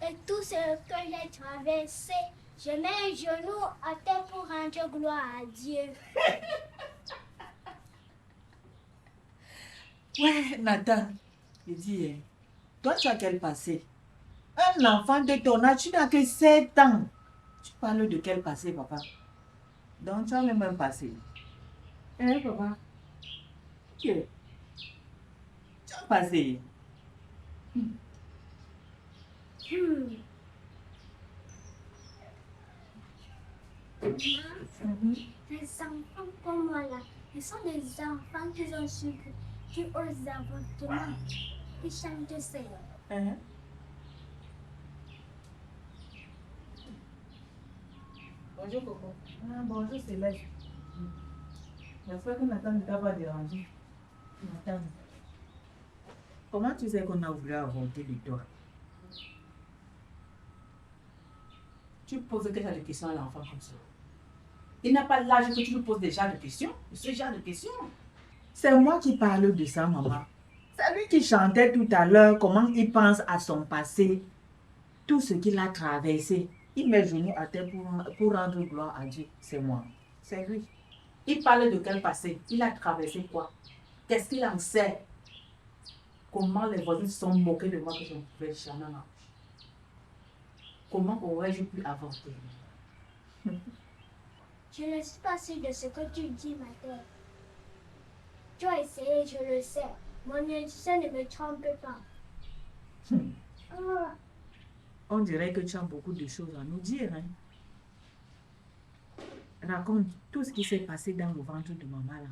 et tout ce que j'ai traversé, je mets un genou à terre pour rendre gloire à Dieu. Ouais, Nathan, il dit, toi tu as quel passé? Un enfant de ton âge, tu n'as que 7 ans. Tu parles de quel passé, papa? Donc tu as le même passé. Hein, papa? Ok. Tu as passé. Les enfants comme moi là, ils sont des enfants qui ont survécu aux avortements. Ils chantent de ça. Hein? Bonjour, Coco. Ah, bonjour, Céleste. J'espère que Nathan ne t'a pas dérangé. Nathan, comment tu sais qu'on a voulu avorter de toi? Tu poses quel genre de questions à l'enfant comme ça? Il n'a pas l'âge que tu lui poses déjà de questions. Ce genre de questions. C'est moi qui parle de ça, maman. C'est lui qui chantait tout à l'heure comment il pense à son passé, tout ce qu'il a traversé. Il met genoux à terre pour rendre gloire à Dieu. C'est moi. C'est lui. Il parle de quel passé? Il a traversé quoi? Qu'est-ce qu'il en sait? Comment les voisins se sont moqués de moi que je ne pouvais jamais marcher? Comment aurais-je pu avorter? Je ne suis pas sûre de ce que tu dis, ma tête. Tu as essayé, je le sais. Mon intuition ne me trompe pas. Ah. On dirait que tu as beaucoup de choses à nous dire. Hein? Raconte tout ce qui s'est passé dans le ventre de maman là.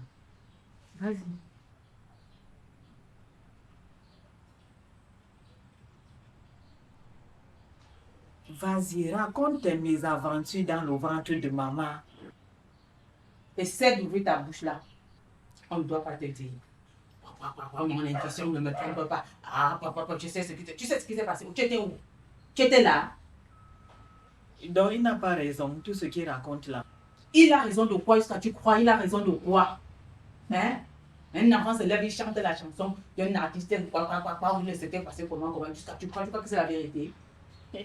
Vas-y. Vas-y, raconte tes mésaventures dans le ventre de maman. Essaie d'ouvrir ta bouche là. On ne doit pas te dire. Mon intuition ne me trompe pas. Ah, papa, tu sais ce qui s'est passé. Tu étais où? Tu étais là? Donc il n'a pas raison, tout ce qu'il raconte là. Il a raison de quoi? Est-ce que tu crois? Il a raison de quoi? Hein? Un enfant se lève, il chante la chanson d'un artiste, quoi, il s'était passé comment, jusqu'à tu crois que c'est la vérité? Quand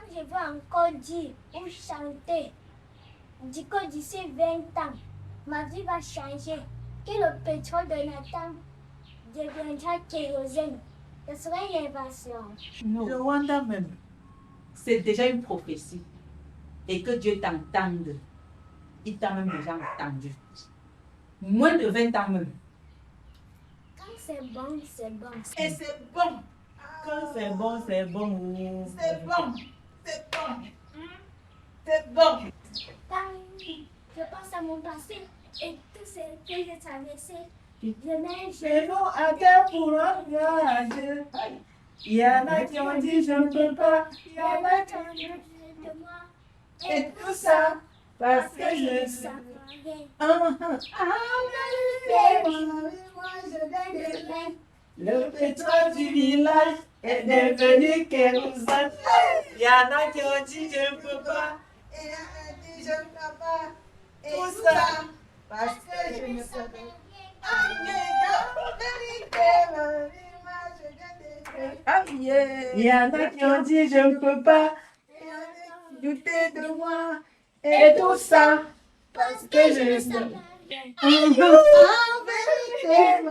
je veux encore dire ou chanter, dis que d'ici 20 ans, ma vie va changer, que le pétrole de Nathan deviendra kérosène. Ce serait une invention. Non. Je wonder même. C'est déjà une prophétie. Et que Dieu t'entende. Il t'a même déjà entendu. Moins de 20 ans même. Quand c'est bon, c'est bon. Et c'est bon. Quand c'est bon, c'est bon. C'est bon. C'est bon. C'est bon. Quand je pense à mon passé et tout ce que j'ai traversé, je mets genou à terre pour regarder. Il y en a qui ont dit je ne peux pas. Il y en a qui ont dit de moi. et tout ça parce que je sais. Le pétrole du village est devenu kérosène. Il y en a qui ont dit je ne peux pas. Il y en a qui ont dit je ne peux pas. Et tout ça parce que je ne sais pas. Il y en a qui ont dit je ne peux pas. Il y en a qui doutaient de moi. Et tout ça parce que je ne sais pas. En vérité.